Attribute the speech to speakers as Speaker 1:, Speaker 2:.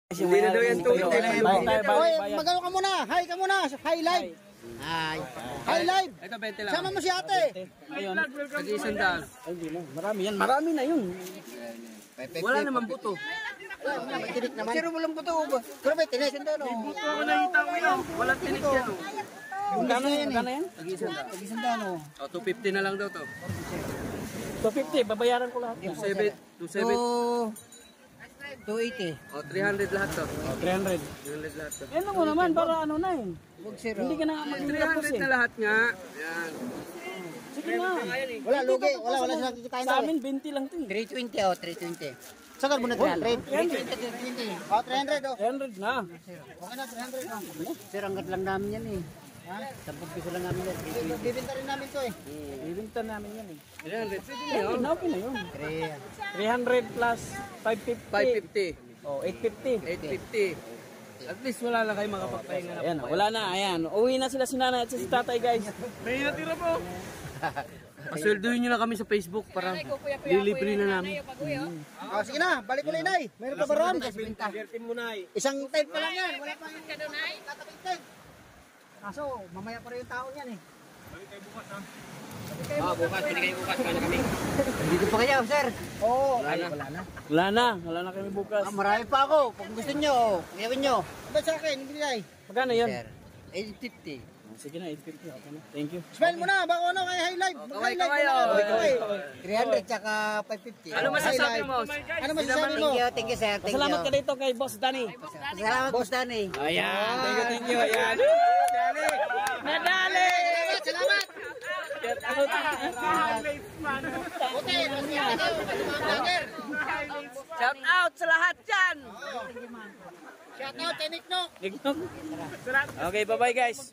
Speaker 1: Hindi na daw yan to.
Speaker 2: Magano ka muna. Hi ka muna. Hi live. Hi. Hi live.
Speaker 1: Ito 20 lang.
Speaker 2: Sama mo si ate.
Speaker 1: Ayun. Tag-100.
Speaker 3: Hindi na. Marami na yun.
Speaker 1: Wala naman buto.
Speaker 2: May tinik naman.
Speaker 1: Sino mo lang buto?
Speaker 2: Pero may tinik.
Speaker 1: Buto ako nakita ko yun. Walang tinik yan.
Speaker 3: Magkano yan?
Speaker 1: Tag-100. O, 250 na lang daw to.
Speaker 3: 250, babayaran ko lahat.
Speaker 1: 270.
Speaker 2: 280.
Speaker 1: O, 300 lahat to.
Speaker 3: 300.
Speaker 1: 300 lahat to.
Speaker 3: Ano mo naman, para ano na eh. Hindi ka na
Speaker 1: 300 na lahat nga. Yan.
Speaker 3: Sige na.
Speaker 2: Wala lugi. Wala silang kikitain
Speaker 3: Sa
Speaker 2: na.
Speaker 3: amin, 20 lang to eh.
Speaker 2: 320 oh, 320. Sagar mo na 300. 320. Oh, 300 oh.
Speaker 3: 300 na.
Speaker 2: Okay na 300 oh. Sir, hanggat lang namin yan eh. Ha? 10 piso lang namin yan. Bibinta rin namin to eh.
Speaker 3: Bibinta namin yan eh.
Speaker 1: 300. Pwede na yun.
Speaker 3: Okay na yun. 300 plus 550.
Speaker 1: 550.
Speaker 3: Oh, 850.
Speaker 1: 850. At least wala lang kayo makapagpahinga na.
Speaker 3: Ayan, wala na. Ayan, uwi na sila si nanay at si tatay, guys.
Speaker 1: May natira po. Pasweldohin nyo na kami sa Facebook para lilibre na namin.
Speaker 2: Oh, sige na, balik mo na inay. Meron pa ba ron? Isang type pa lang yan. Wala pa yung tatapit type. Kaso, mamaya pa rin yung tao yan eh.
Speaker 1: Bukas, pwede kayo bukas. Paano kami?
Speaker 2: Dito pa kayo, sir? Oo.
Speaker 3: Wala na kami bukas.
Speaker 2: Marami pa ako. Kung gusto nyo, gawin nyo. Ba't sa akin? Hindi ay.
Speaker 3: Magkano yan?
Speaker 2: Sir, 850.
Speaker 3: Sige na, 850. Okay na. Thank you.
Speaker 2: Smile mo na, bako ano kay high life.
Speaker 1: Kaway-kaway, oh.
Speaker 2: 300 tsaka 550.
Speaker 1: Ano masasabi mo?
Speaker 2: Ano masasabi mo? Thank you, sir. Thank you.
Speaker 3: Salamat ka dito kay Boss Danny.
Speaker 2: Salamat, Boss Danny.
Speaker 3: Ayan. Thank you. Ayan. Nadali!
Speaker 2: Salamat!
Speaker 1: Shout out sa lahat dyan!
Speaker 2: Shout out, Tenik no.
Speaker 3: Okay, bye-bye guys.